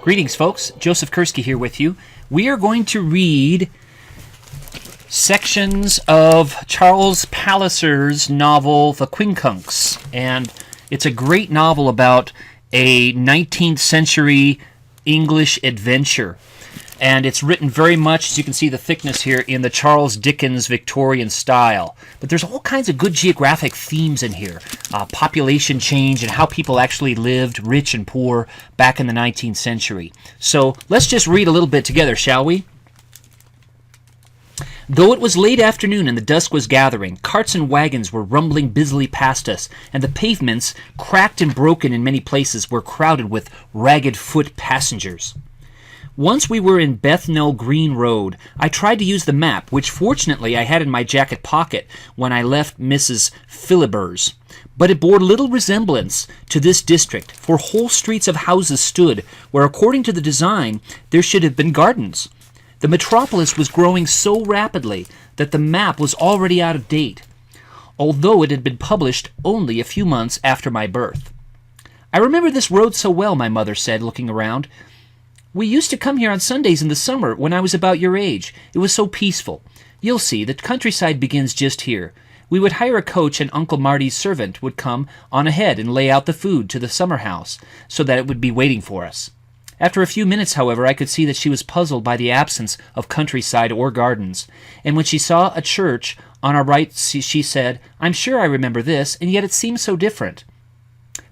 Greetings, folks. Joseph Kursky here with you. We are going to read sections of Charles Palliser's novel, The Quincunx. And it's a great novel about a 19th century English adventure. And it's written very much, as you can see the thickness here, in the Charles Dickens Victorian style. But there's all kinds of good geographic themes in here. Population change and how people actually lived, rich and poor, back in the 19th century. So let's just read a little bit together, shall we? Though it was late afternoon and the dusk was gathering, carts and wagons were rumbling busily past us, and the pavements, cracked and broken in many places, were crowded with ragged foot passengers. Once we were in Bethnal Green Road, I tried to use the map, which fortunately I had in my jacket pocket when I left Mrs. Philiber's. But it bore little resemblance to this district, for whole streets of houses stood where, according to the design, there should have been gardens. The metropolis was growing so rapidly that the map was already out of date, although it had been published only a few months after my birth. "I remember this road so well," my mother said, looking around. "We used to come here on Sundays in the summer when I was about your age. It was so peaceful. You'll see, the countryside begins just here. We would hire a coach, and Uncle Marty's servant would come on ahead and lay out the food to the summer house so that it would be waiting for us." After a few minutes, however, I could see that she was puzzled by the absence of countryside or gardens, and when she saw a church on our right, she said, "I'm sure I remember this, and yet it seems so different."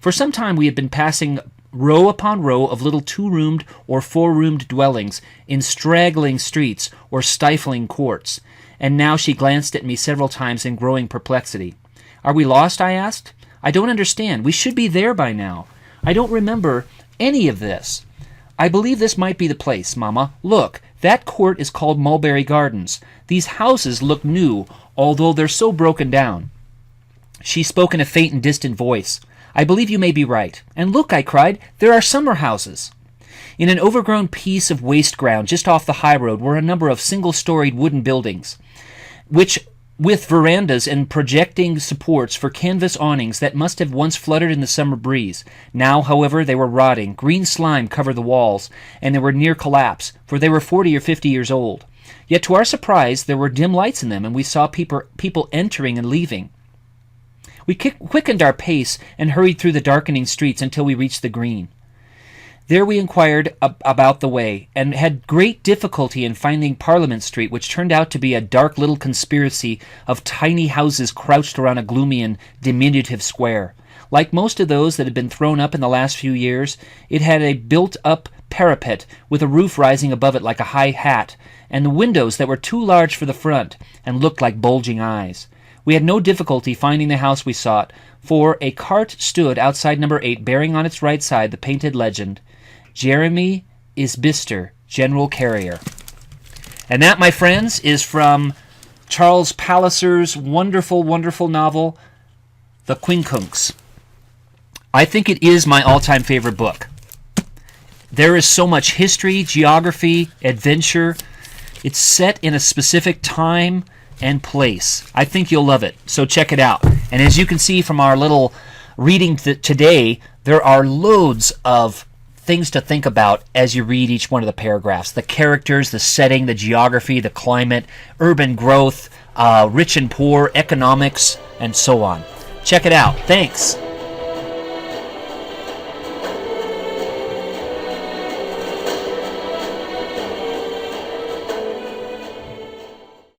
For some time we had been passing row upon row of little two-roomed or four-roomed dwellings in straggling streets or stifling courts, and now she glanced at me several times in growing perplexity. "Are we lost?" I asked. "I don't understand. We should be there by now. I don't remember any of this." "I believe this might be the place, Mama. Look, that court is called Mulberry Gardens. These houses look new, although they're so broken down." She spoke in a faint and distant voice. "I believe you may be right. And look," I cried, "there are summer houses." In an overgrown piece of waste ground just off the high road were a number of single-storied wooden buildings, which, with verandas and projecting supports for canvas awnings that must have once fluttered in the summer breeze. Now, however, they were rotting. Green slime covered the walls, and they were near collapse, for they were 40 or 50 years old. Yet to our surprise, there were dim lights in them, and we saw people entering and leaving. We quickened our pace and hurried through the darkening streets until we reached the green. There we inquired about the way, and had great difficulty in finding Parliament Street, which turned out to be a dark little conspiracy of tiny houses crouched around a gloomy and diminutive square. Like most of those that had been thrown up in the last few years, it had a built-up parapet with a roof rising above it like a high hat, and the windows that were too large for the front and looked like bulging eyes. We had no difficulty finding the house we sought, for a cart stood outside number 8, bearing on its right side the painted legend, "Jeremy Isbister, General Carrier." And that, my friends, is from Charles Palliser's wonderful, wonderful novel, The Quincunx. I think it is my all-time favorite book. There is so much history, geography, adventure. It's set in a specific time and place. I think you'll love it, so check it out. And as you can see from our little reading today, there are loads of things to think about as you read each one of the paragraphs. The characters, the setting, the geography, the climate, urban growth, rich and poor, economics, and so on. Check it out. Thanks.